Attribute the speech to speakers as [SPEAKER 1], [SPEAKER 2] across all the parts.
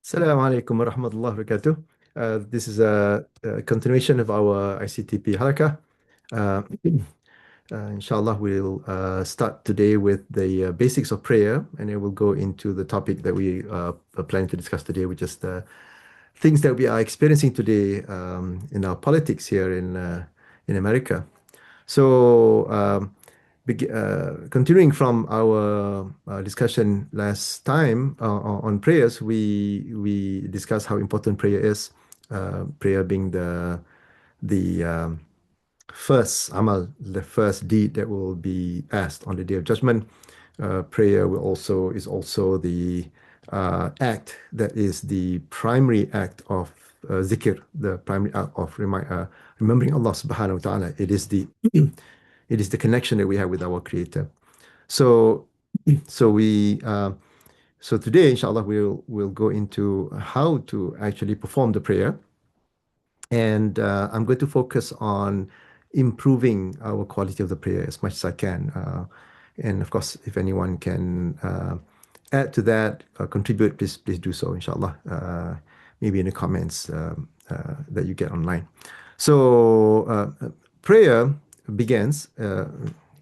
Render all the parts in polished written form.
[SPEAKER 1] Assalamu alaikum wa rahmatullahi wa barakatuh. This is a continuation of our ICTP Halaka. Uh, Inshallah, we'll start today with the basics of prayer, and then we'll go into the topic that we are planning to discuss today, which is the things that we are experiencing today in our politics here in America. So, continuing from our discussion last time on prayers, we discussed how important prayer is. Prayer being the first amal, the first deed that will be asked on the Day of Judgment. Prayer is also the act that is the primary act of zikr, the primary act of remembering Allah Subhanahu wa Taala. It is the it is the connection that we have with our Creator. So, so we so today, inshallah, we'll go into how to actually perform the prayer, and I'm going to focus on improving our quality of the prayer as much as I can. And of course, if anyone can add to that, contribute, please do so, inshallah. Maybe in the comments that you get online. So prayer begins,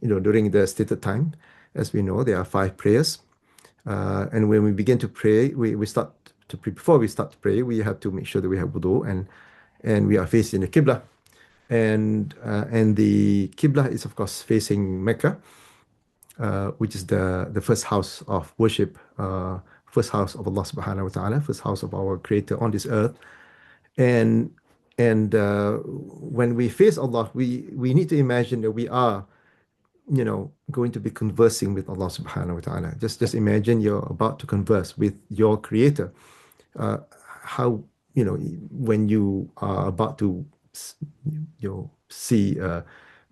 [SPEAKER 1] during the stated time. As we know, there are 5 prayers, and when we begin to pray, we start to pray. Before we start to pray, we have to make sure that we have wudu and we are facing the Qibla. And the Qibla is, of course, facing Mecca, which is the first house of worship, first house of Allah Subhanahu wa Taala, first house of our Creator on this earth. And when we face Allah, we need to imagine that we are, going to be conversing with Allah Subhanahu wa Taala. Just imagine you're about to converse with your Creator. How when you are about to see,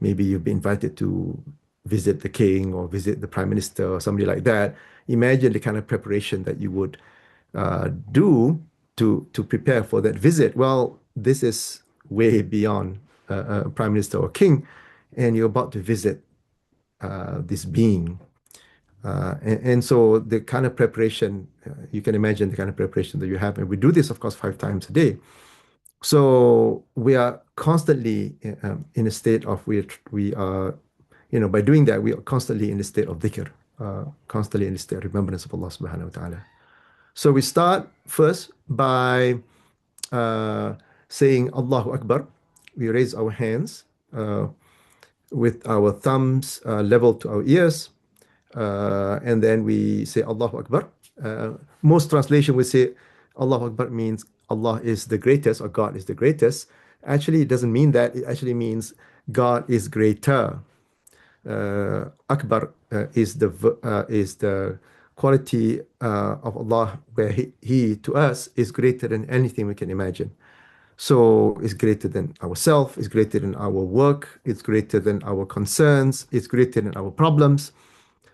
[SPEAKER 1] maybe you've been invited to visit the king or visit the prime minister or somebody like that. Imagine the kind of preparation that you would do to prepare for that visit. Well, this is way beyond a prime minister or king, and you're about to visit this being. And so the kind of preparation, you can imagine the kind of preparation that you have. And we do this, of course, 5 times a day. So we are constantly in a state of, we are, by doing that, we are constantly in a state of dhikr, constantly in a state of remembrance of Allah Subhanahu wa Ta'ala. So we start first by saying Allahu Akbar. We raise our hands with our thumbs level to our ears, and then we say Allahu Akbar. Most translation will say Allahu Akbar means Allah is the greatest or God is the greatest. Actually, it doesn't mean that. It actually means God is greater. Akbar is the quality of Allah, where he to us is greater than anything we can imagine. So it's greater than ourselves, it's greater than our work, it's greater than our concerns, it's greater than our problems.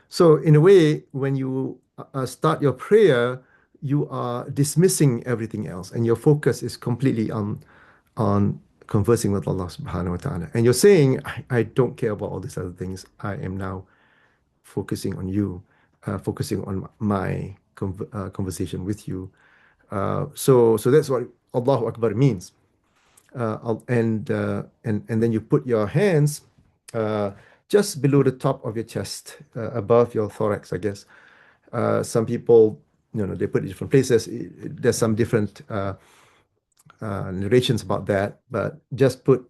[SPEAKER 1] So in a way, when you start your prayer, you are dismissing everything else, and your focus is completely on conversing with Allah Subhanahu wa Ta'ala. And you're saying, I don't care about all these other things. I am now focusing on you, focusing on my conversation with you. So that's what Allahu Akbar means. And then you put your hands just below the top of your chest, above your thorax, I guess. Some people, they put it in different places. There's some different narrations about that, but just put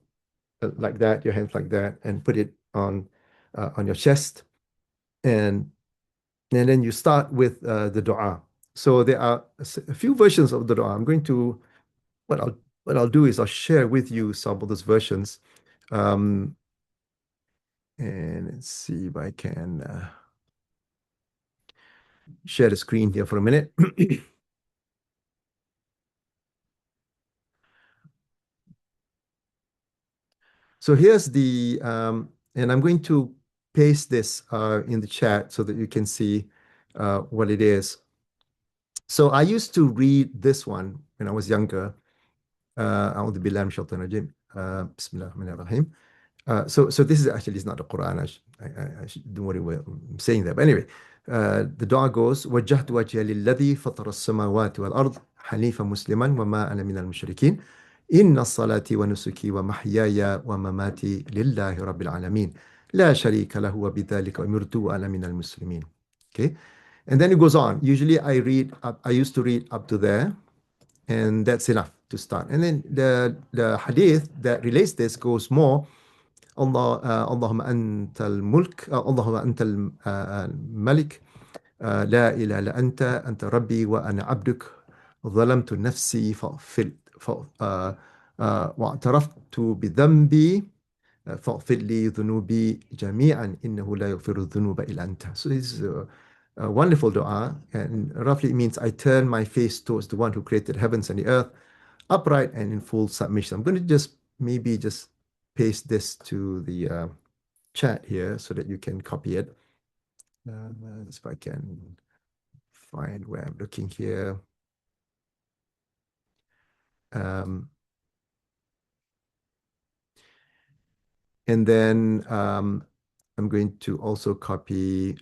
[SPEAKER 1] like that, your hands like that, and put it on your chest, and then you start with the dua. So there are a few versions of the dua. I'm going to what I'll do is I'll share with you some of those versions, and let's see if I can share the screen here for a minute. So here's and I'm going to paste this in the chat so that you can see what it is. So I used to read this one when I was younger. أعوذ بالله من الشيطان الرجيم. بسم الله الرحمن الرحيم. So this is actually, it's not the Quran. Don't worry, I'm saying that. But anyway, the dua goes, وجهت وجهي للذي فطر السماوات والأرض حنيفا مسلما وما أنا من المشركين إن صلاتي ونسكي ومحياي ومماتي لله رب العالمين لا شريك له وبذلك أمرت وأنا من المسلمين. Okay, and then it goes on. Usually I used to read up to there, and that's enough to start. And then the hadith that relates this goes more. Allah, Allahumma antal mulk, Allahumma antal malik, لا إله إلا أنت أنت ربي وأنا عبدك ظلمت نفسي واعترفت بذنبي فاغفر لي ذنوبي جميعا إنه لا يغفر الذنوب إلا أنت. So this is a wonderful dua, and roughly it means I turn my face towards the one who created heavens and the earth upright and in full submission. I'm going to just paste this to the chat here so that you can copy it. If I can find where I'm looking here. And then I'm going to also copy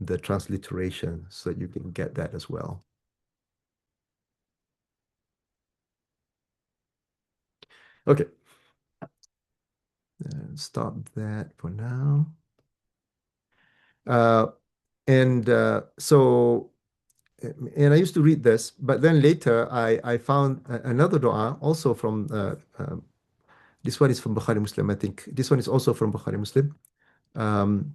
[SPEAKER 1] the transliteration so that you can get that as well. Okay. Stop that for now. And I used to read this, but then later I found another dua also from this one is from Bukhari Muslim, I think. This one is also from Bukhari Muslim. And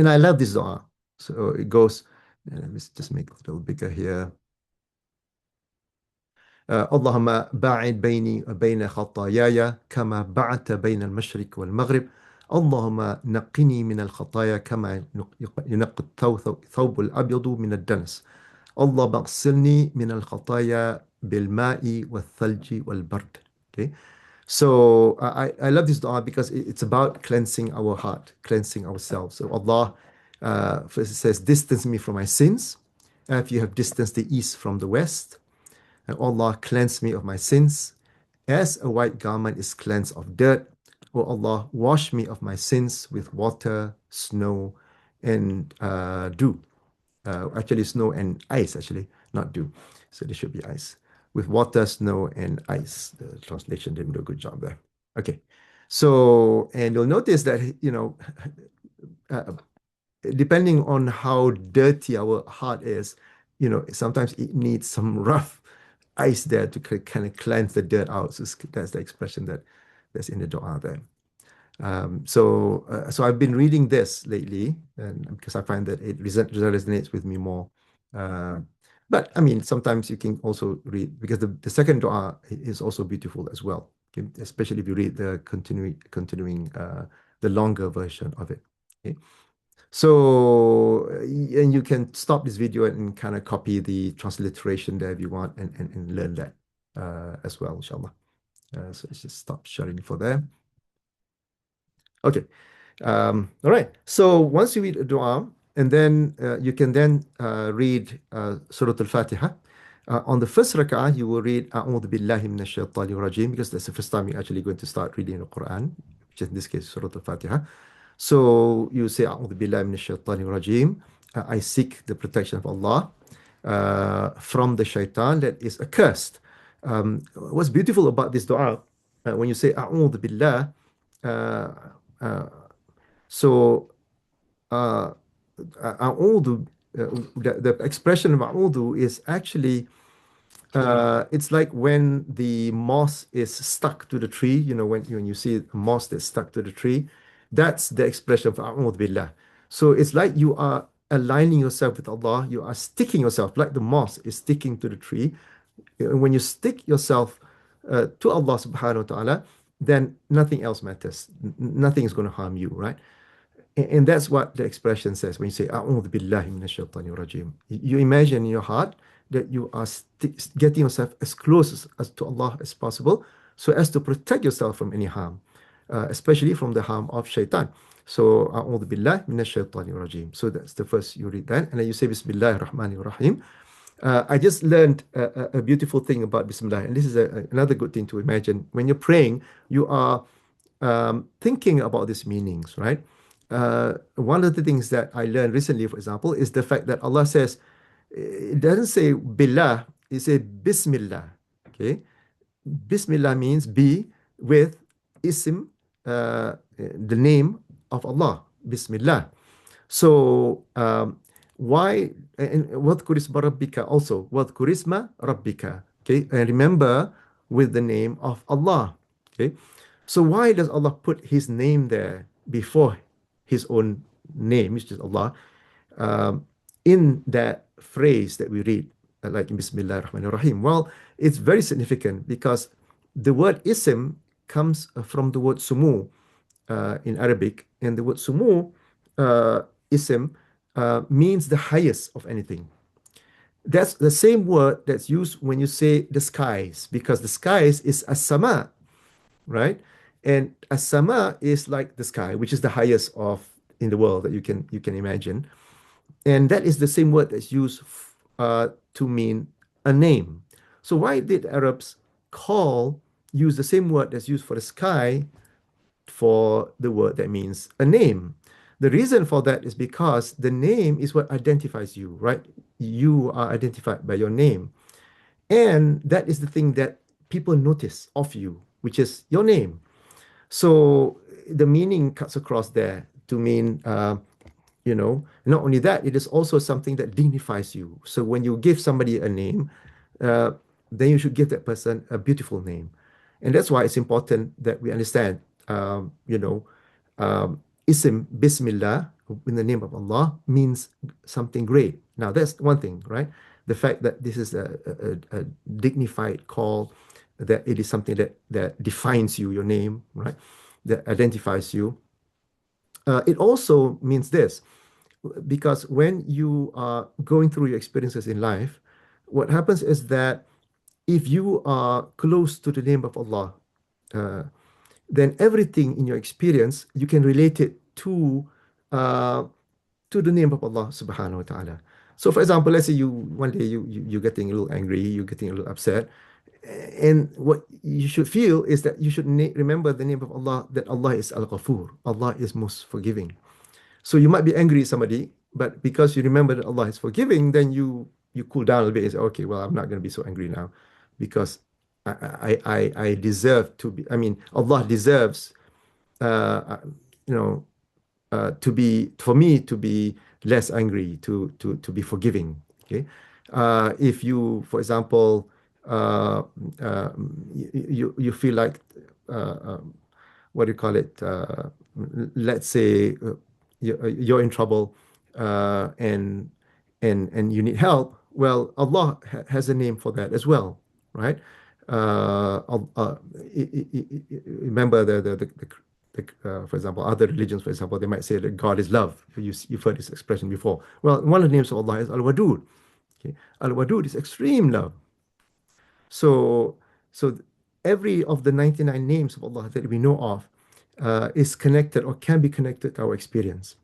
[SPEAKER 1] I love this dua. So it goes, let me just make it a little bigger here. اللهم باعد بيني وبين خطاياي كما بعدت بين المشرق والمغرب اللهم نقني من الخطايا كما ينقى الثوب الأبيض من الدنس اللهم اغسلني من الخطايا بالماء والثلج والبرد. Okay, so I love this dua because it's about cleansing our heart, cleansing ourselves. So Allah first says, distance me from my sins. If you have distanced the east from the west, and Allah, cleanse me of my sins, as a white garment is cleansed of dirt. O Allah, wash me of my sins with water, snow, and dew. Actually, snow and ice, actually, not dew. So there should be ice. With water, snow, and ice. The translation didn't do a good job there. Okay. So, and you'll notice that, depending on how dirty our heart is, sometimes it needs some rough ice there to kind of cleanse the dirt out. So that's the expression that's in the dua there. So I've been reading this lately, and because I find that it resonates with me more. But I mean, sometimes you can also read, because the second dua is also beautiful as well, okay? Especially if you read the continuing the longer version of it. Okay? So, and you can stop this video and kind of copy the transliteration there if you want, and learn that as well, inshallah. So let's just stop sharing for there. Okay. All right. So once you read a dua, and then you can then read Surah Al-Fatiha. On the first rak'ah, you will read A'udhu Billahi Minash Shaitanir Rajim, because that's the first time you're actually going to start reading the Quran, which in this case, Surah Al-Fatiha. So you say, A'udhu Billahi Minash Shaitanir Rajim. I seek the protection of Allah from the shaitan that is accursed. What's beautiful about this dua, when you say A'udhu Billah, so A'udhu, the expression of A'udhu is actually, it's like when the moss is stuck to the tree, when you see a moss that's stuck to the tree, that's the expression of A'udhu Billah. So it's like you are aligning yourself with Allah, you are sticking yourself, like the moss is sticking to the tree. When you stick yourself to Allah subhanahu wa ta'ala, then nothing else matters. Nothing is going to harm you, right? And that's what the expression says when you say, A'udhu Billahi Minash Shaitanir Rajim. You imagine in your heart that you are getting yourself as close as to Allah as possible, so as to protect yourself from any harm, especially from the harm of shaitan. So, A'udhu Billahi Minash Shaitanir Rajim. So that's the first, you read that, and then you say, Bismillahir Rahmanir Rahim. I just learned a beautiful thing about Bismillah, and this is another good thing to imagine. When you're praying, you are thinking about these meanings, right? One of the things that I learned recently, for example, is the fact that Allah says, It doesn't say billah, it says Bismillah. Okay. Bismillah means be with ism, the name of Allah. Bismillah. So why and wadhkur isma rabbika also wadhkur isma rabbika. Okay, and remember with the name of Allah. Okay, so why does Allah put His name there before His own name, which is Allah, in that phrase that we read, like in Bismillah ar-Rahman ar-Rahim? Well, it's very significant because the word ism comes from the word sumu in Arabic, and the word sumu, ism, means the highest of anything. That's the same word that's used when you say the skies, because the skies is as-sama, right? And as-sama is like the sky, which is the highest of in the world that you can imagine. And that is the same word that's used to mean a name. So why did Arabs use the same word that's used for the sky for the word that means a name? The reason for that is because the name is what identifies you, right? You are identified by your name. And that is the thing that people notice of you, which is your name. So the meaning cuts across there to mean, not only that, it is also something that dignifies you. So when you give somebody a name, uh, then you should give that person a beautiful name. And that's why it's important that we understand, Ism, Bismillah, in the name of Allah, means something great. Now, that's one thing, right? The fact that this is a dignified call, that it is something that defines you, your name, right? That identifies you. It also means this, because when you are going through your experiences in life, what happens is that if you are close to the name of Allah, uh, then everything in your experience you can relate it uh, to the name of Allah Subhanahu wa Taala. So, for example, let's say you one day you're getting a little angry, you're getting a little upset, and what you should feel is that you should remember the name of Allah, that Allah is Al-Ghafur, Allah is most forgiving. So you might be angry at somebody, but because you remember that Allah is forgiving, then you cool down a little bit and say, okay, well, I'm not going to be so angry now, because I deserve to be. I mean, Allah deserves, uh, you know, to be, for me to be less angry, to be forgiving. Okay, if you, for example, you feel like, what do you call it? Let's say you're in trouble, and you need help. Well, Allah has a name for that as well, right? Remember for example, other religions, for example, they might say that God is love. You've heard this expression before. Well, one of the names of Allah is Al-Wadud. Okay? Al-Wadud is extreme love. So, so every of the 99 names of Allah that we know of is connected or can be connected to our experience.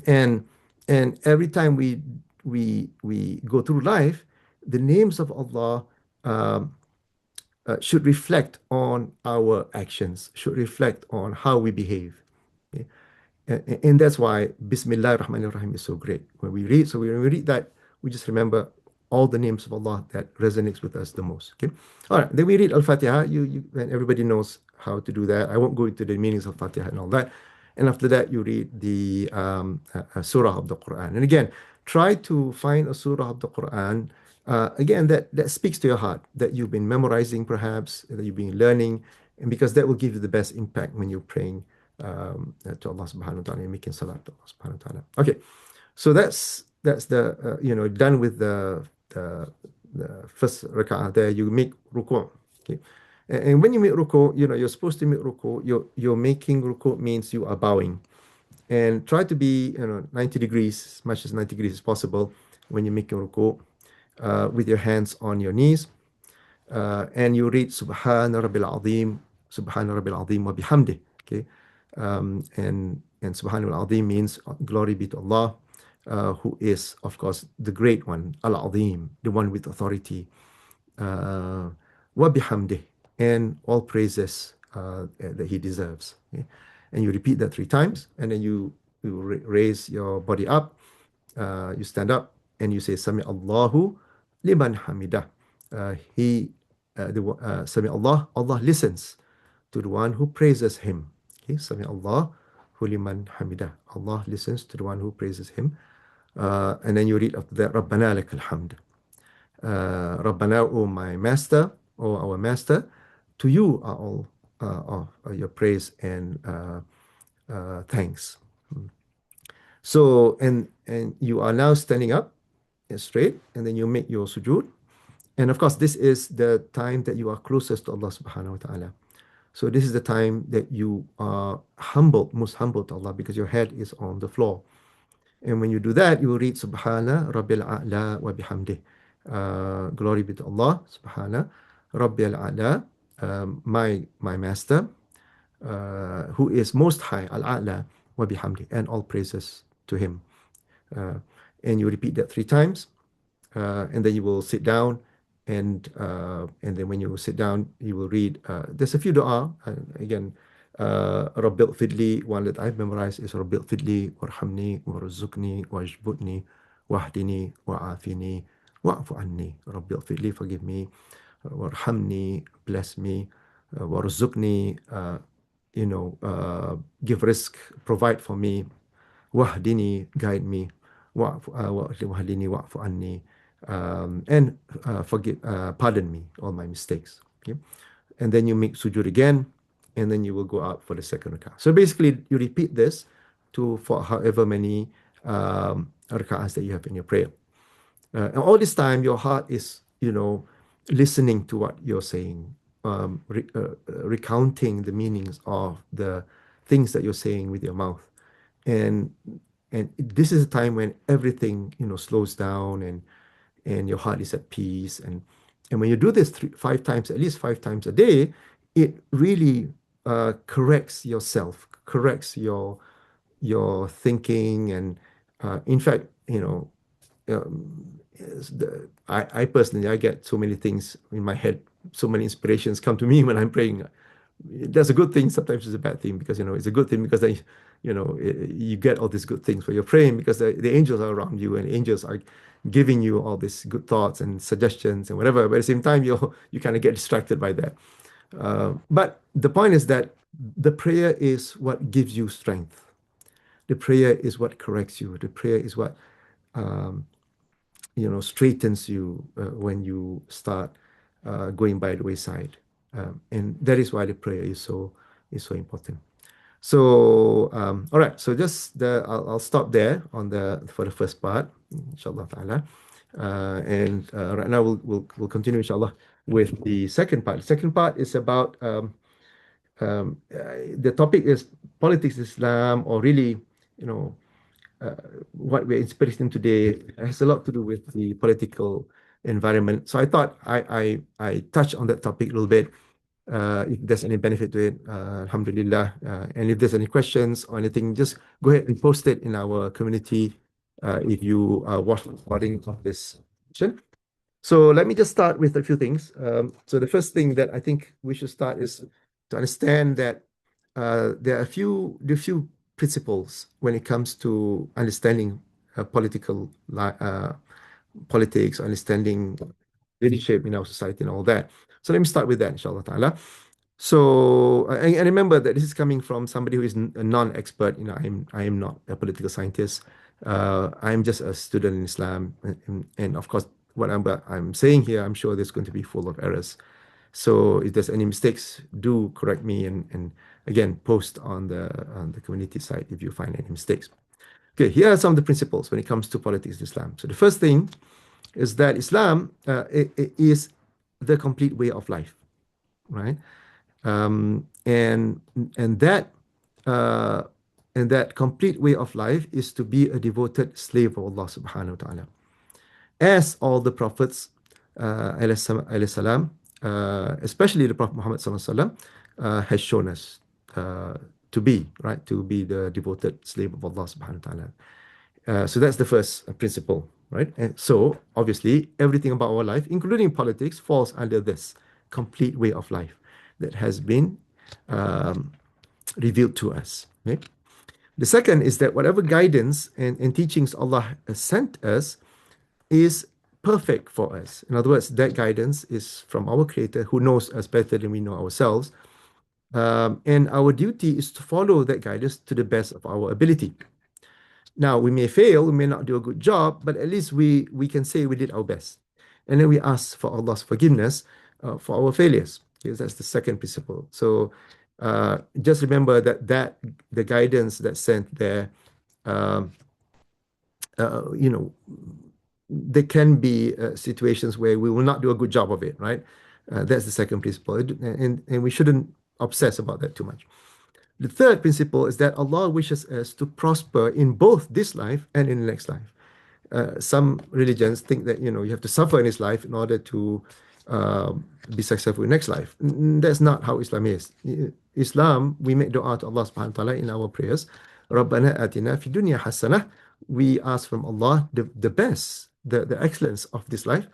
[SPEAKER 1] and and every time we go through life, the names of Allah um, should reflect on our actions, should reflect on how we behave. Okay? And that's why Bismillah ar-Rahman ar-Rahim is so great. When we read that, we just remember all the names of Allah that resonates with us the most. Okay. All right. Then we read Al-Fatiha. And everybody knows how to do that. I won't go into the meanings of Fatiha and all that. And after that, you read the surah of the Quran. And again, try to find a surah of the Quran, again, that speaks to your heart, that you've been memorizing perhaps, that you've been learning, and because that will give you the best impact when you're praying to Allah subhanahu wa ta'ala and making salat to Allah subhanahu wa ta'ala. Okay, so that's the done with the first rak'ah. There you make ruku'. Okay, and when you make ruku', you're supposed to make ruku'. You're making ruku' means you are bowing, and try to be 90 degrees, as much as 90 degrees as possible when you're making ruku', with your hands on your knees, and you read Subhana Rabbil Azim, Subhana Rabbil Azim wa bihamdih. Okay, and Subhana Rabbil Azim means glory be to Allah, who is, of course, the great one, Al Azim, the one with authority, wa bihamdih, and all praises that he deserves. Okay? And you repeat that 3 times, and then you raise your body up, you stand up, and you say Sami Allahu liman hamidah. Sami Allah, Allah listens to the one who praises him. Okay, Sami Allahu liman hamidah. Allah listens to the one who praises him. And then you read after that, Rabbana lakal hamd. Rabbana, O my master, O our master, to you are all your praise and thanks. So, and you are now standing up straight, and then you make your sujood. And of course, this is the time that you are closest to Allah subhanahu wa ta'ala. So this is the time that you are humble, most humble to Allah, because your head is on the floor. And when you do that, you will read Subhana Rabbil A'la wa bihamdih. Glory be to Allah, Subhana Rabbil A'la, my master, who is most high, Al-A'la wa bihamdih, and all praises to him. And you repeat that 3 times, and then you will sit down, and then when you sit down, you will read. There's a few dua. Again, Rabbil Fidli, one that I've memorized is Rabbil Fidli, Warhamni, Warzuqni, Wajbutni, Wahdini, Wa'afini, Wa'fu Anni. Rabbil Fidli, forgive me. Warhamni, bless me. Warzuqni, give risk, provide for me. Wahdini, guide me. Wahdini, Wa'fu Anni. And pardon me all my mistakes. Okay? And then you make sujood again, and then you will go out for the second rak'ah. So basically, you repeat this for however many rak'ahs that you have in your prayer. And all this time, your heart is, listening to what you're saying, recounting the meanings of the things that you're saying with your mouth. And this is a time when everything, slows down, and your heart is at peace. And when you do this 5 times, at least 5 times a day, it really corrects yourself, corrects your thinking. And in fact, I personally, I get so many things in my head, so many inspirations come to me when I'm praying. That's a good thing. Sometimes it's a bad thing, because it's a good thing because you get all these good things when you're praying, because the angels are around you, and angels are giving you all these good thoughts and suggestions and whatever. But at the same time, you kind of get distracted by that. But the point is that the prayer is what gives you strength. The prayer is what corrects you. The prayer is what straightens you when you start going by the wayside. And that is why the prayer is so important. So all right, so just I'll stop there for the first part, inshallah ta'ala. And right now we'll continue, inshallah, with the second part. The second part is about the topic is politics, Islam, or really, what we're experiencing today has a lot to do with the political environment. So I thought I touch on that topic a little bit. If there's any benefit to it, alhamdulillah. And if there's any questions or anything, just go ahead and post it in our community if you watch the recording of this session. So let me just start with a few things. So the first thing that I think we should start is to understand that there are a few principles when it comes to understanding politics, understanding leadership in our society and all that. So let me start with that, inshallah ta'ala. So, and remember that this is coming from somebody who is a non-expert. I am not a political scientist. I am just a student in Islam. And of course, what I'm saying here, I'm sure there's going to be full of errors. So if there's any mistakes, do correct me, and again, post on the community site if you find any mistakes. Okay, here are some of the principles when it comes to politics in Islam. So the first thing is that Islam it is the complete way of life, right? And that complete way of life is to be a devoted slave of Allah subhanahu wa ta'ala, as all the prophets alayhi salam, especially the Prophet Muhammad sallallahu alaihi wasallam, has shown us to be, right, to be the devoted slave of Allah subhanahu wa ta'ala. So that's the first principle, right? And so obviously everything about our life, including politics, falls under this complete way of life that has been revealed to us. Right? The second is that whatever guidance and teachings Allah has sent us is perfect for us. In other words, that guidance is from our Creator who knows us better than we know ourselves. And our duty is to follow that guidance to the best of our ability. Now, we may fail, we may not do a good job, but at least we can say we did our best. And then we ask for Allah's forgiveness for our failures. Okay, that's the second principle. So just remember that the guidance that's sent there, um, you know, there can be situations where we will not do a good job of it, right? That's the second principle. And we shouldn't obsess about that too much. The third principle is that Allah wishes us to prosper in both this life and in the next life. Some religions think that you have to suffer in this life in order to be successful in next life. That's not how Islam is. Islam, we make dua to Allah subhanahu wa ta'ala in our prayers. Rabbana atina fi dunya hasanah. We ask from Allah the best, the excellence of this life.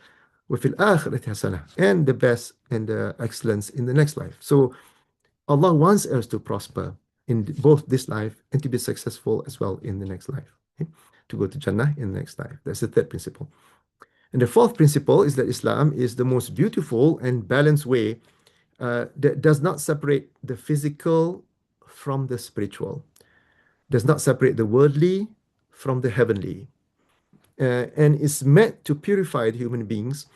[SPEAKER 1] وفي الآخرة حسنة, and the best and the excellence in the next life. So Allah wants us to prosper in both this life and to be successful as well in the next life. Okay? To go to Jannah in the next life. That's the third principle. And the fourth principle is that Islam is the most beautiful and balanced way that does not separate the physical from the spiritual, does not separate the worldly from the heavenly, and is meant to purify the human beings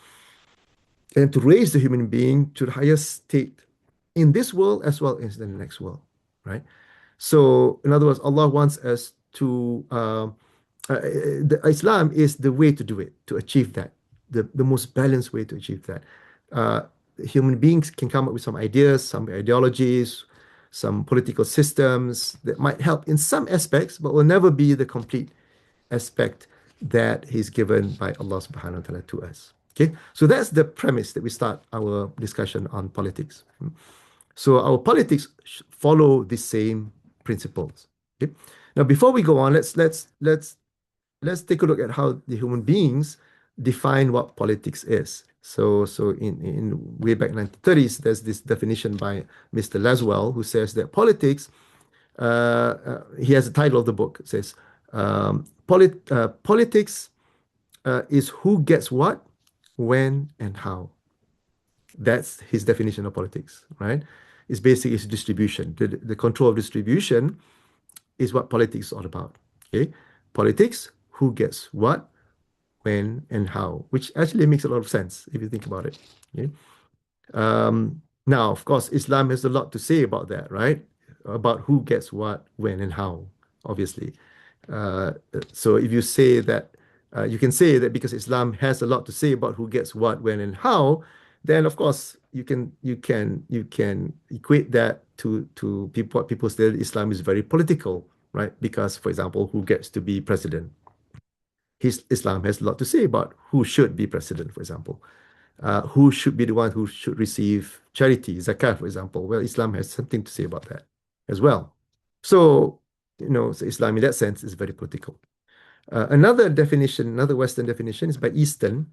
[SPEAKER 1] and to raise the human being to the highest state in this world as well as in the next world, right? So, in other words, Allah wants us to, Islam is the way to do it, to achieve that, the most balanced way to achieve that. Human beings can come up with some ideas, some ideologies, some political systems that might help in some aspects, but will never be the complete aspect that He's given by Allah subhanahu wa ta'ala to us. Okay, so that's the premise that we start our discussion on politics. So our politics follow the same principles. Okay? Now, before we go on, let's take a look at how the human beings define what politics is. So in way back 1930s, there's this definition by Mr. Laswell who says that politics. He has a title of the book. It says politics is who gets what, when, and how. That's his definition of politics, right? It's basically its distribution. The control of distribution is what politics is all about. Okay, politics, who gets what, when, and how, which actually makes a lot of sense if you think about it. Okay? Now, of course, Islam has a lot to say about that, right? About who gets what, when, and how, obviously. So if you say that, you can say that because Islam has a lot to say about who gets what, when, and how, then of course you can equate that to people. What people say that Islam is very political, right? Because, for example, who gets to be president? Islam has a lot to say about who should be president, for example. Who should be the one who should receive charity, zakat, for example. Well, Islam has something to say about that as well. So, so Islam in that sense is very political. Another definition, another Western definition is by Easton,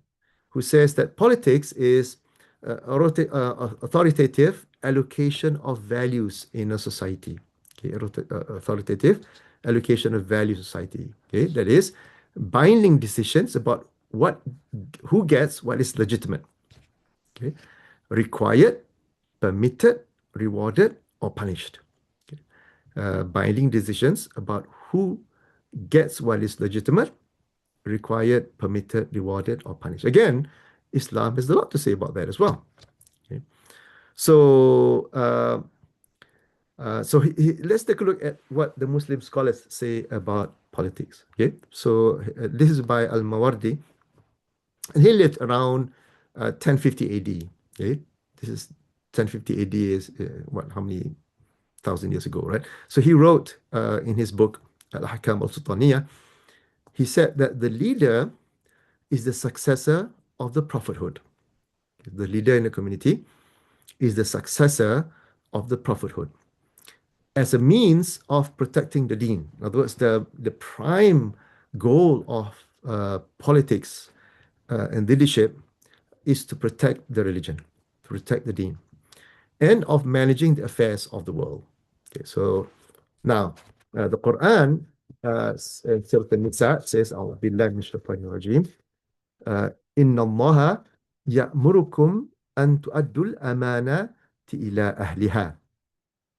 [SPEAKER 1] who says that politics is authoritative allocation of values in a society. Okay, authoritative allocation of value society. Okay, that is binding decisions about who gets what is legitimate. Okay, required, permitted, rewarded, or punished. Okay. Binding decisions about who gets what is legitimate, required, permitted, rewarded, or punished. Again, Islam has a lot to say about that as well. Okay. So, let's take a look at what the Muslim scholars say about politics. Okay, so this is by Al-Mawardi, and he lived around 1050 AD. Okay, this is 1050 AD is how many thousand years ago, right? So he wrote in his book Al-Ahkam al-Sultaniyah, he said that the leader is the successor of the prophethood. The leader in the community is the successor of the prophethood as a means of protecting the deen. In other words, the prime goal of politics and leadership is to protect the religion, to protect the deen, and of managing the affairs of the world. Okay, so now the Quran, Surah An-Nisa says, "A'udhu billahi minash shaitanir rajim." إن الله يأمركم أن تؤدوا الأمانة إلى أهلها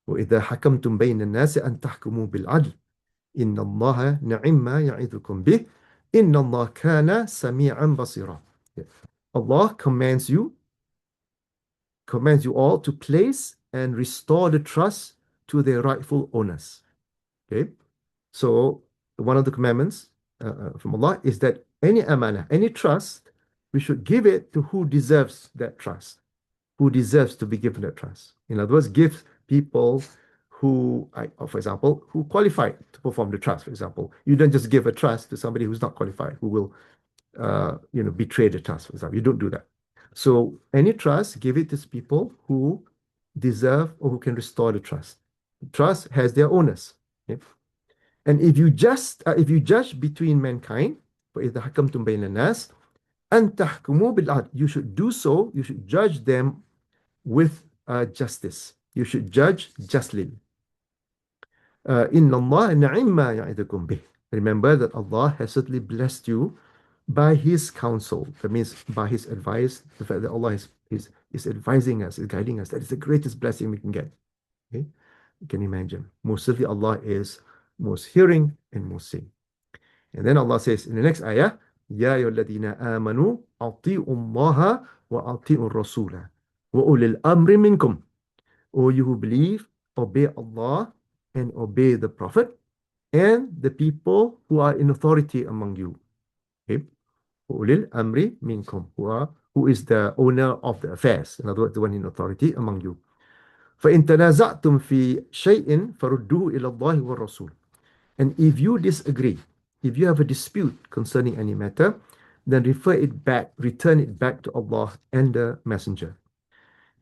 [SPEAKER 1] وإذا حكمتم بين الناس أن تحكموا بالعدل إن الله نعم ما يعظكم به إن الله كان سميعا بصيرا. Allah commands you all to place and restore the trust to their rightful owners. Okay, so one of the commandments from Allah is that any amana, any trust, we should give it to who deserves that trust, who deserves to be given that trust. In other words, give people who, for example, who qualify to perform the trust. For example, you don't just give a trust to somebody who's not qualified, who will, betray the trust. For example, you don't do that. So any trust, give it to people who deserve or who can restore the trust. Trust has their owners. Okay? And if you judge between mankind, وَإِذَا حَكَمْتُمْ بَيْنَ النَّاسِ أَن تَحْكُمُوا بِالْعَدْلِ, you should do so, you should judge them with justice. You should judge justly. إِنَّ اللَّهَ نَعِمَّ مَا يَعِظُكُمْ بِهِ. Remember that Allah has certainly blessed you by His counsel. That means by His advice, the fact that Allah is advising us, is guiding us. That is the greatest blessing we can get. Okay? You can imagine. Most certainly Allah is most hearing and most seeing. And then Allah says in the next ayah, يَا أَيُّهَا الَّذِينَ آمَنُوا أَطِيعُوا اللَّهَ وَأَطِيعُوا الرَّسُولَ وَأُولِي الْأَمْرِ مِنْكُمْ. O you who believe, obey Allah and obey the Prophet and the people who are in authority among you. Okay? وَأُولِي الْأَمْرِ مِنْكُمْ, who is the owner of the affairs, in other words, the one in authority among you. فَإِن تَنَازَعْتُمْ فِي شَيْءٍ فَرُدُّوهُ إِلَى اللَّهِ وَالرَّسُولِ. And if you disagree, if you have a dispute concerning any matter, then return it back to Allah and the Messenger.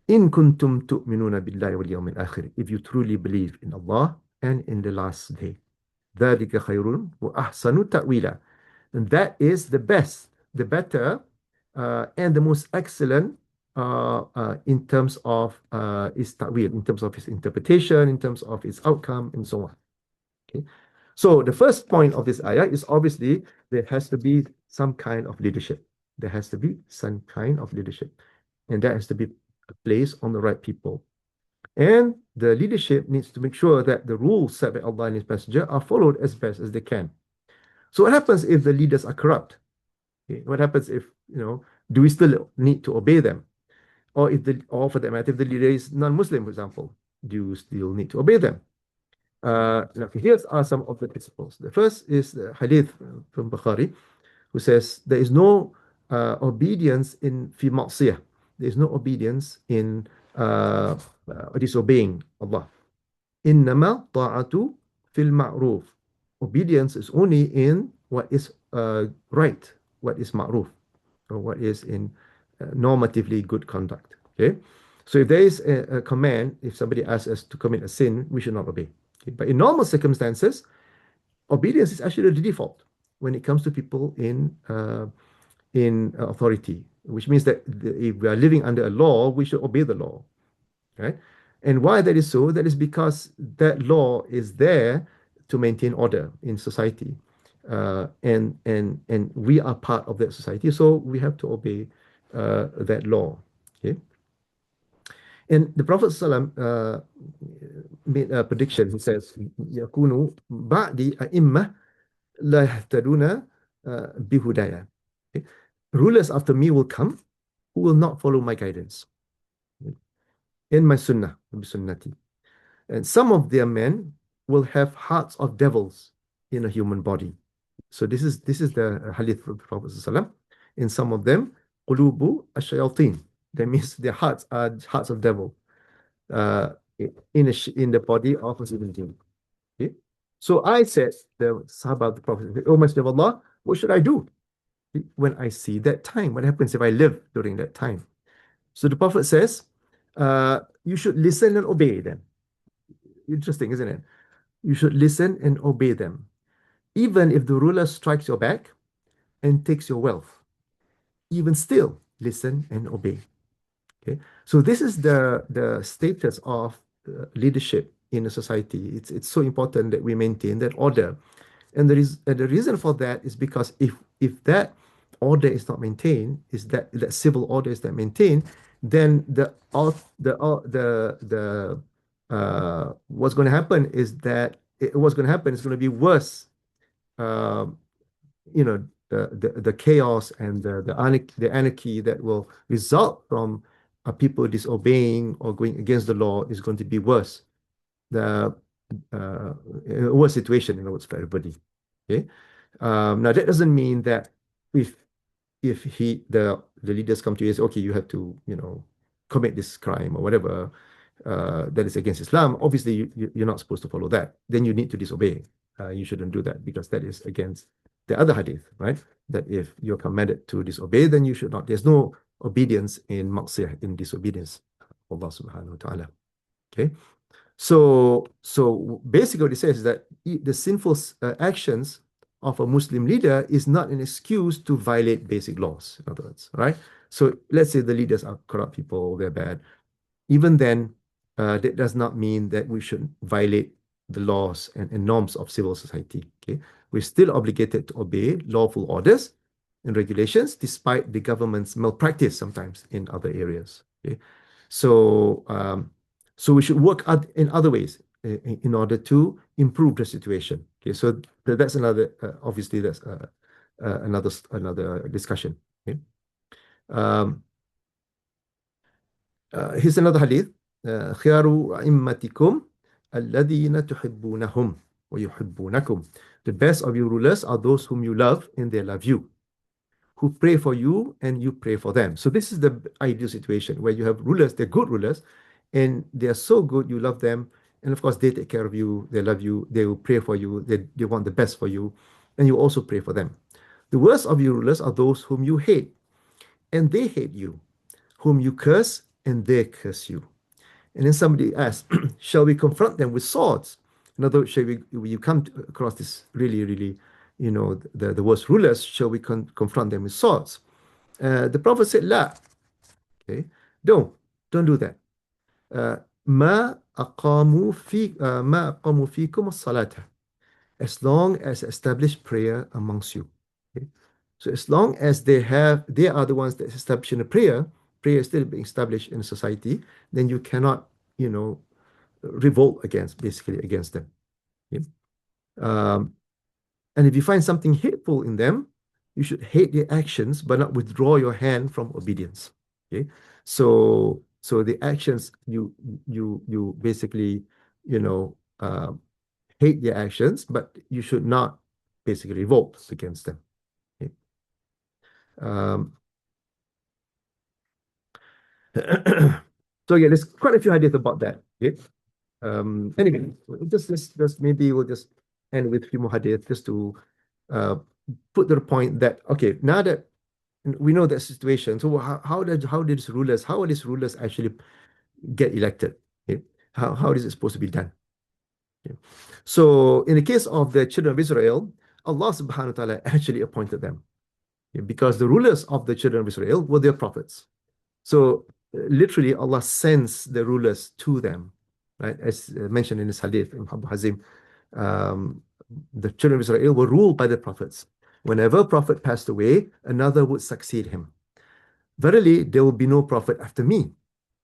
[SPEAKER 1] إِن كُنتُمْ تُؤْمِنُونَ بِاللَّهِ وَالْيَوْمِ الْآخِرِ, if you truly believe in Allah and in the last day. ذَلِكَ خَيْرٌ وَأَحْسَنُ تَأْوِيلًا. And that is the best, the better, and the most excellent in terms of its ta'wil, in terms of its interpretation, in terms of its outcome, and so on. Okay. So the first point of this ayah is obviously there has to be some kind of leadership. There has to be some kind of leadership. And that has to be placed on the right people. And the leadership needs to make sure that the rules set by Allah and His Messenger are followed as best as they can. So what happens if the leaders are corrupt? Okay. What happens if, do we still need to obey them? Or for that matter, if the leader is non-Muslim, for example, do you still need to obey them? Here are some of the principles. The first is the hadith from Bukhari, who says there is no obedience in fi ma'siyah. There is no obedience in disobeying Allah. Innama ta'atu fil ma'ruf. Obedience is only in what is right, what is ma'ruf, or what is in normatively good conduct. Okay, so if there is a command, if somebody asks us to commit a sin, we should not obey. Okay? But in normal circumstances, obedience is actually the default when it comes to people in authority, which means that if we are living under a law, we should obey the law, right? And why that is so? That is because that law is there to maintain order in society, and we are part of that society, so we have to obey that law. Okay. And the Prophet ﷺ made a prediction. He says, "Yakunu ba'di a'imma la yahtaduna bihudaya." Okay. Rulers after me will come who will not follow my guidance. In my sunnah, sunnati. And some of their men will have hearts of devils in a human body. So this is the hadith of the Prophet ﷺ. In some of them, qulubu ash-shayateen. That means their hearts are hearts of devil in the body of a human being. Okay? So I said, the Sahaba of the Prophet, "O Messenger of Allah, what should I do when I see that time? What happens if I live during that time?" So the Prophet says, you should listen and obey them. Interesting, isn't it? You should listen and obey them. Even if the ruler strikes your back and takes your wealth, even still, listen and obey. Okay, so this is the status of leadership in a society. It's so important that we maintain that order, and the reason for that is because if that order is not maintained, is that civil order is not maintained, then what's going to happen is that what's going to happen is going to be worse. Um, you know, the chaos and the anarchy that will result from people disobeying or going against the law is going to be worse. The worse situation, in other words, for everybody. Okay. Now that doesn't mean that if the leaders come to you and say, okay, you have to, commit this crime or whatever that is against Islam. Obviously, you're not supposed to follow that. Then you need to disobey. You shouldn't do that because that is against the other hadith, right? That if you're commanded to disobey, then you should not. There's no obedience in maksiyah, in disobedience. Allah subhanahu wa ta'ala. Okay. So basically what it says is that the sinful actions of a Muslim leader is not an excuse to violate basic laws, in other words, right? So let's say the leaders are corrupt people, they're bad. Even then, that does not mean that we should violate the laws and norms of civil society. Okay, we're still obligated to obey lawful orders and regulations, despite the government's malpractice sometimes in other areas. Okay, so so we should work in other ways in order to improve the situation. Okay, so that's another obviously that's another discussion. Okay. Um, here's another hadith. خيار أئمتكم الذين تحبونهم ويحبونكم. The best of your rulers are those whom you love and they love you, who pray for you and you pray for them. So this is the ideal situation where you have rulers, they're good rulers, and they are so good, you love them. And of course, they take care of you, they love you, they will pray for you, they want the best for you, and you also pray for them. The worst of your rulers are those whom you hate, and they hate you, whom you curse, and they curse you. And then somebody asks, shall we confront them with swords? In other words, you come across this really, really, the worst rulers, shall we confront them with swords? The Prophet said, La. Okay, don't do that. ما أقاموا في ما أقاموا فيكم الصلاة, as long as established prayer amongst you. Okay? So as long as they are the ones that establish a prayer is still being established in a society, then you cannot, revolt basically against them. Okay? Um, and if you find something hateful in them, you should hate their actions, but not withdraw your hand from obedience. Okay, so the actions you basically, hate their actions, but you should not basically revolt against them. Okay? Um, so yeah, there's quite a few ideas about that. Okay? Anyway, just maybe we'll just end with a few more hadith just to uh, put to the point that okay, now that we know that situation, so how are these rulers actually get elected? Okay? How is it supposed to be done? Okay. So in the case of the children of Israel, Allah subhanahu wa ta'ala actually appointed them, okay, because the rulers of the children of Israel were their prophets. So literally, Allah sends the rulers to them, right? As mentioned in this hadith in Abu Hazim, um, the children of Israel were ruled by the prophets. Whenever a prophet passed away, another would succeed him. Verily, there will be no prophet after me,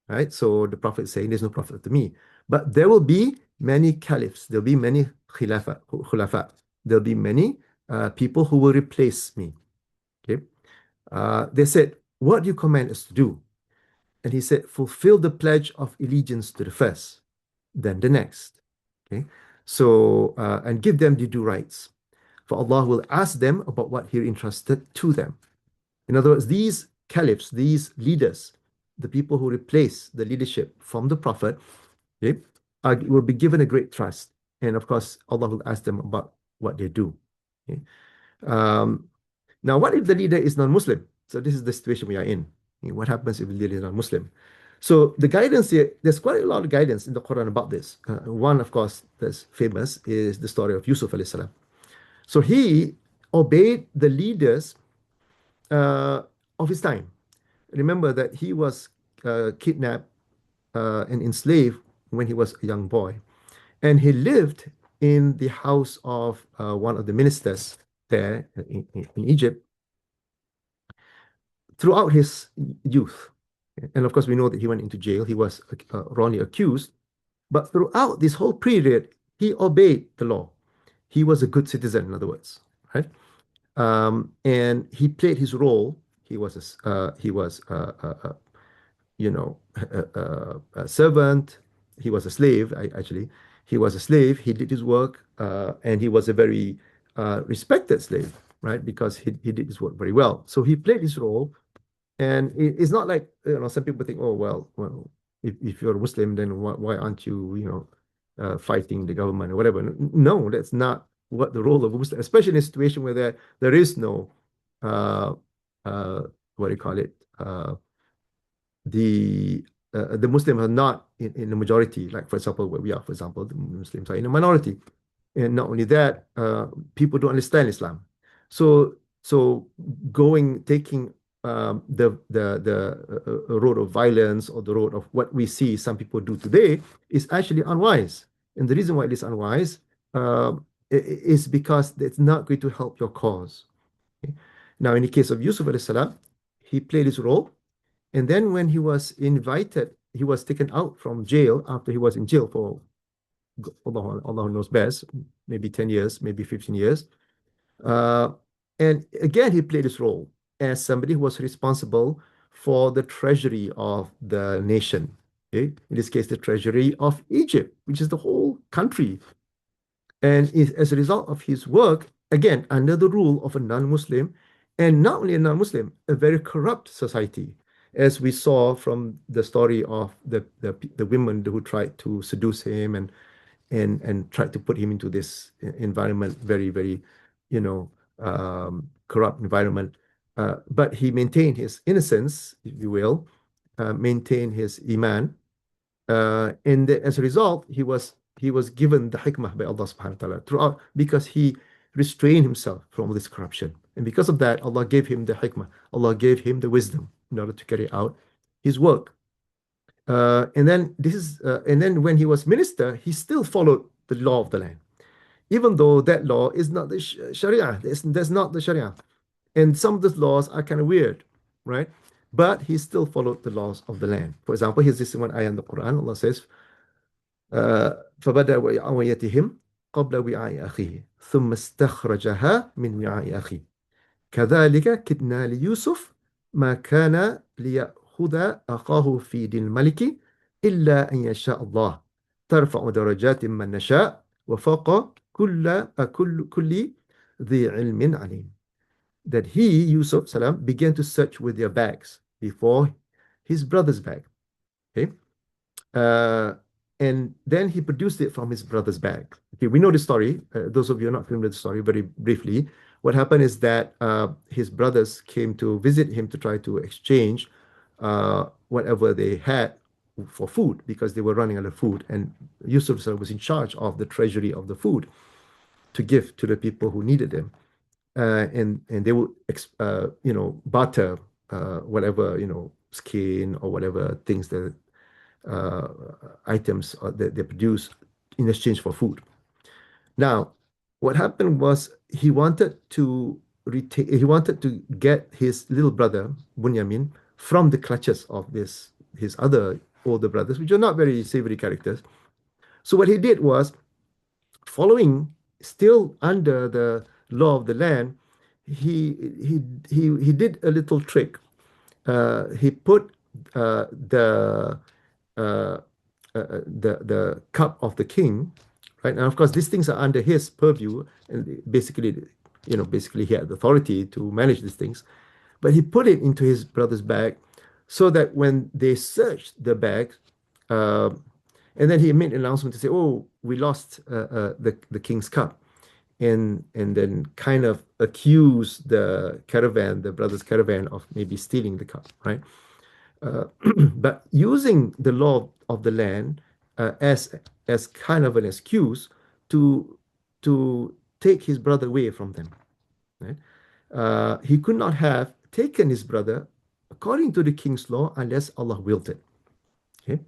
[SPEAKER 1] right? So the prophet is saying, there's no prophet after me. But there will be many caliphs, there'll be many khulafa, there'll be many people who will replace me. Okay. They said, what do you command us to do? And he said, fulfill the pledge of allegiance to the first, then the next. Okay. So, and give them the due rights. For Allah will ask them about what He entrusted to them. In other words, these caliphs, these leaders, the people who replace the leadership from the Prophet, okay, will be given a great trust. And of course, Allah will ask them about what they do. Okay. Um, now, what if the leader is non-Muslim? So this is the situation we are in. Okay, what happens if the leader is non-Muslim? So the guidance here, there's quite a lot of guidance in the Quran about this. One, of course, that's famous is the story of Yusuf alayhi salam. So he obeyed the leaders of his time. Remember that he was kidnapped and enslaved when he was a young boy. And he lived in the house of one of the ministers there in Egypt. throughout his youth. And of course, we know that he went into jail. He was wrongly accused. But throughout this whole period, he obeyed the law. He was a good citizen, in other words, right? And he played his role. He was a servant. He was a slave. Actually, he was a slave. He did his work, and he was a very respected slave, right? Because he did his work very well. So he played his role, and it's not like, some people think, oh, well, if you're a Muslim, then why aren't you, fighting the government or whatever? No, that's not what the role of a Muslim, especially in a situation where there is no, uh, uh, what do you call it? The Muslims are not in the majority, like for example, where we are, for example, the Muslims are in a minority. And not only that, people don't understand Islam. So taking the road of violence or the road of what we see some people do today is actually unwise. And the reason why it is unwise is because it's not going to help your cause. Okay? Now, in the case of Yusuf alayhi salam, he played his role, and then when he was invited, he was taken out from jail after he was in jail for Allah knows best, maybe 10 years, maybe 15 years. Uh, and again, he played his role as somebody who was responsible for the treasury of the nation. Okay? In this case, the treasury of Egypt, which is the whole country. And as a result of his work, again, under the rule of a non-Muslim, and not only a non-Muslim, a very corrupt society, as we saw from the story of the women who tried to seduce him and tried to put him into this environment, very, very, corrupt environment. But he maintained his innocence, if you will, maintained his iman, and as a result, he was given the hikmah by Allah subhanahu wa ta'ala throughout, because he restrained himself from this corruption. And because of that, Allah gave him the hikmah. Allah gave him the wisdom in order to carry out his work. And then when he was minister, he still followed the law of the land, even though that law is not the Sharia. That's not the Sharia. And some of those laws are kind of weird, right? But he still followed the laws of the land. For example, here's this one ayah in the Quran. Allah says, فبدأ بأوعيتهم قبل وعاء أخيه ثم استخرجها من وعاء أخيه كذلك كدنا ليوسف ما كان ليأخذ أخاه في دين الملك إلا أن يشاء الله ترفع درجات من نشاء وفوق كل ذي علم عليم. That he, Yusuf salam, began to search with their bags before his brother's bag. Okay. And then he produced it from his brother's bag. Okay, we know the story. Those of you who are not familiar with the story, very briefly, what happened is that his brothers came to visit him to try to exchange whatever they had for food, because they were running out of food. And Yusuf was in charge of the treasury of the food to give to the people who needed them. And they would barter whatever, skin or whatever things that items that they produce in exchange for food. Now, what happened was he wanted to get his little brother Bunyamin from the clutches of his other older brothers, which are not very savory characters. So what he did was, following still under the law of the land, he did a little trick. He put the the cup of the king, right? And of course, these things are under his purview, and basically he had the authority to manage these things. But he put it into his brother's bag, so that when they searched the bag, uh, and then he made an announcement to say, "Oh, we lost the king's cup," and then kind of accuse the caravan, the brothers' caravan, of maybe stealing the cup, right? But using the law of the land as kind of an excuse to take his brother away from them, right? He could not have taken his brother according to the king's law unless Allah willed it. Okay,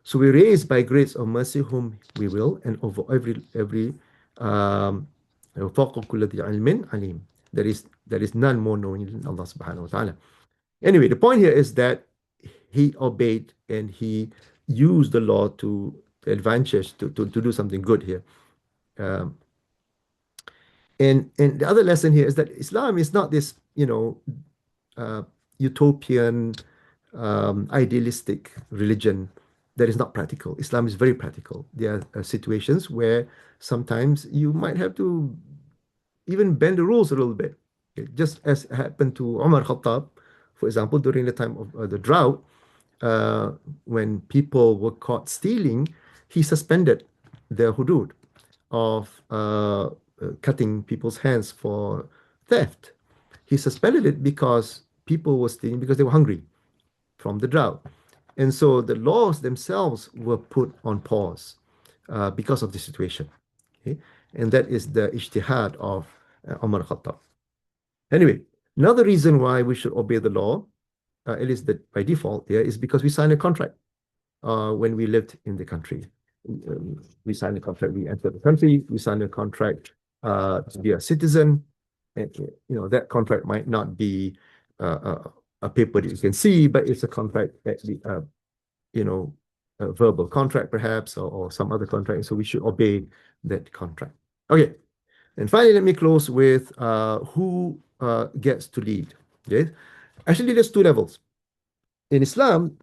[SPEAKER 1] so we raise by grace of mercy whom we will, and over every فوق كل ذي علم عليم. There is none more knowing than Allah subhanahu wa ta'ala. Anyway, the point here is that he obeyed and he used the law to advantage to do something good here. Um, and the other lesson here is that Islam is not this, uh, utopian, idealistic religion that is not practical. Islam is very practical. There are situations where sometimes you might have to even bend the rules a little bit. Okay, just as happened to Umar Khattab, for example, during the time of the drought, uh, when people were caught stealing, he suspended the hudud of cutting people's hands for theft. He suspended it because people were stealing because they were hungry from the drought. And so the laws themselves were put on pause because of the situation. Okay? And that is the ijtihad of Umar Khattab. Anyway, another reason why we should obey the law, at least that by default, yeah, is because we signed a contract when we lived in the country. We signed a contract, we entered the country, we signed a contract to be a citizen. And, that contract might not be a paper that you can see, but it's a contract that you know, a verbal contract perhaps, or some other contract. So we should obey that contract. Okay. And finally, let me close with who gets to lead. Okay. Actually, there's two levels. In Islam,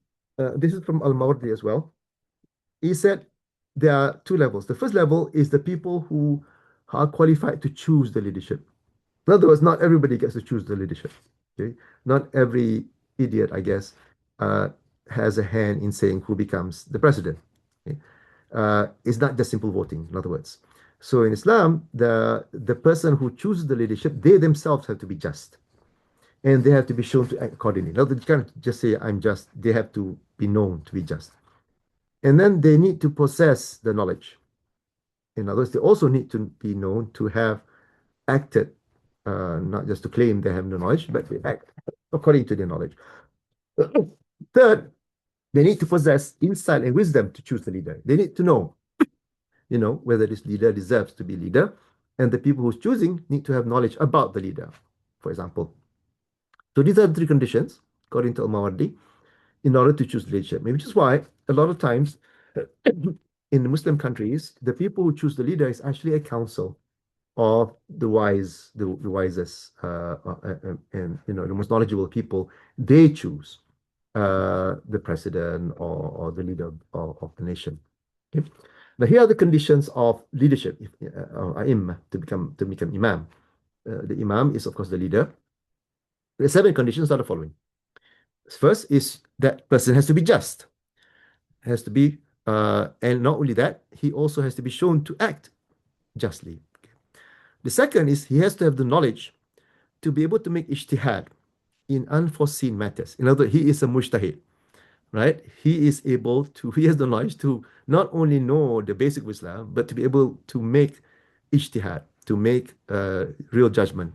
[SPEAKER 1] this is from Al-Mawardi as well. He said there are two levels. The first level is the people who are qualified to choose the leadership. In other words, not everybody gets to choose the leadership. Okay? Not every idiot, I guess, uh, has a hand in saying who becomes the president. Okay? It's not just simple voting, in other words. So in Islam, the person who chooses the leadership, they themselves have to be just. And they have to be shown to act accordingly. In other words, you can't just say, I'm just. They have to be known to be just. And then they need to possess the knowledge. In other words, they also need to be known to have acted, not just to claim they have the knowledge, but they act according to their knowledge. Third, they need to possess insight and wisdom to choose the leader. They need to know, whether this leader deserves to be leader. And the people who's choosing need to have knowledge about the leader, for example. So these are the three conditions, according to Al-Mawardi, in order to choose leadership. Which is why a lot of times in the Muslim countries, the people who choose the leader is actually a council of the wise, the wisest, and the most knowledgeable people. They choose the president or the leader of the nation. Okay? Now here are the conditions of leadership, to become imam. The imam is of course the leader. The 7 conditions are the following. First is that person has to be just, has to be, and not only that, he also has to be shown to act justly. The second is he has to have the knowledge to be able to make ijtihad in unforeseen matters. In other words, he is a mujtahid, right? He has the knowledge to not only know the basic of Islam, but to be able to make ijtihad, to make real judgment,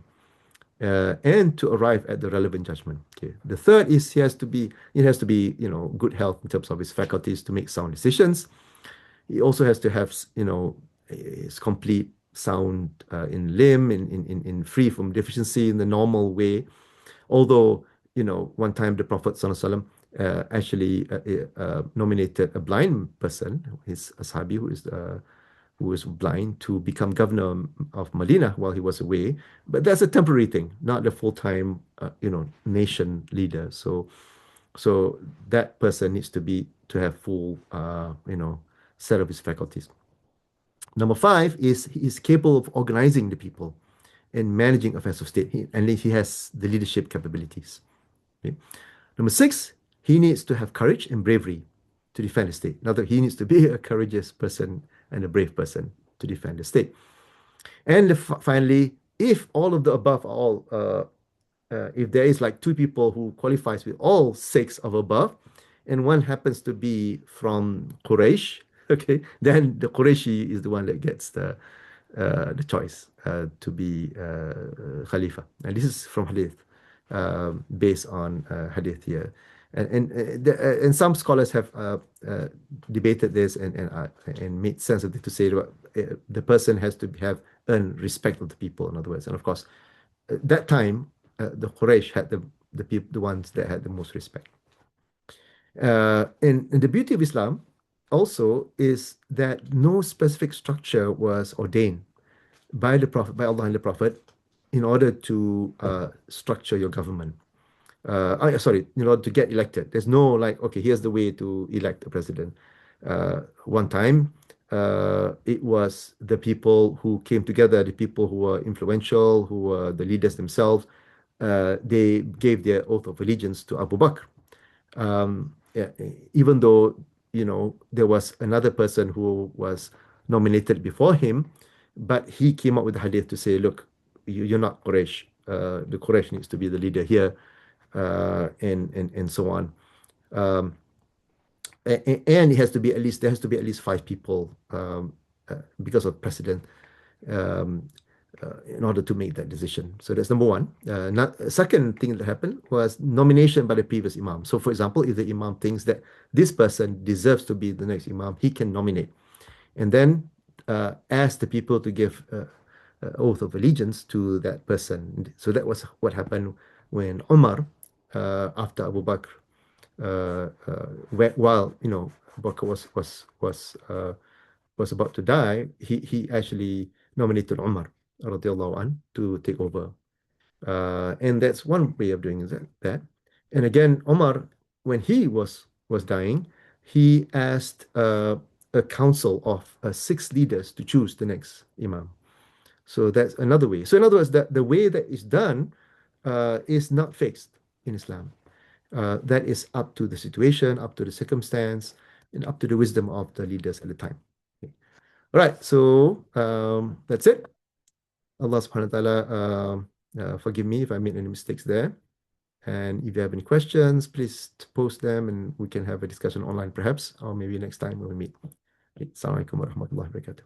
[SPEAKER 1] and to arrive at the relevant judgment. Okay. The third is it has to be, good health in terms of his faculties to make sound decisions. He also has to have, his complete sound in limb, in free from deficiency in the normal way. Although, one time the Prophet ﷺ, actually nominated a blind person, his Ashabi, who was blind, to become governor of Medina while he was away. But that's a temporary thing, not a full-time, nation leader. So that person needs to have full, set of his faculties. Number 5 is he is capable of organizing the people and managing affairs of state, and he has the leadership capabilities. Okay? Number 6, he needs to have courage and bravery to defend the state. Now that he needs to be a courageous person and a brave person to defend the state. And finally, if all of the above are all, if there is like 2 people who qualifies with all 6 of above, and one happens to be from Quraysh, okay, then the Qurayshi is the one that gets the choice to be Khalifa. And this is from Hadith, based on Hadith here. And some scholars have debated this and made sense of it to say that the person has to have earned respect of the people, in other words. And of course, at that time, the Quraysh had the the ones that had the most respect. And the beauty of Islam also is that no specific structure was ordained by the Prophet, by Allah and the Prophet, in order to structure your government. Sorry, in order to get elected. There's no like, okay, here's the way to elect a president. One time, it was the people who came together, the people who were influential, who were the leaders themselves. They gave their oath of allegiance to Abu Bakr. Yeah, even though, there was another person who was nominated before him, but he came up with the hadith to say, look, you're not Quraysh. The Quraysh needs to be the leader here, and so on. Um, and it has to be at least there has to be at least five people, because of precedent, um, in order to make that decision. So that's number one. Second thing that happened was nomination by the previous imam. So, for example, if the imam thinks that this person deserves to be the next imam, he can nominate, and then ask the people to give oath of allegiance to that person. So that was what happened when Umar, after Abu Bakr, while Abu Bakr was about to die, he actually nominated Umar radiallahu an to take over. And that's one way of doing that. And again, Omar, when he was dying, he asked a council of six leaders to choose the next imam. So that's another way. So in other words, that the way that is done is not fixed in Islam. That is up to the situation, up to the circumstance, and up to the wisdom of the leaders at the time. Okay. All right, so that's it. Allah subhanahu wa ta'ala forgive me if I made any mistakes there. And if you have any questions, please post them and we can have a discussion online perhaps, or maybe next time when we meet. Okay. Assalamualaikum warahmatullahi wabarakatuh.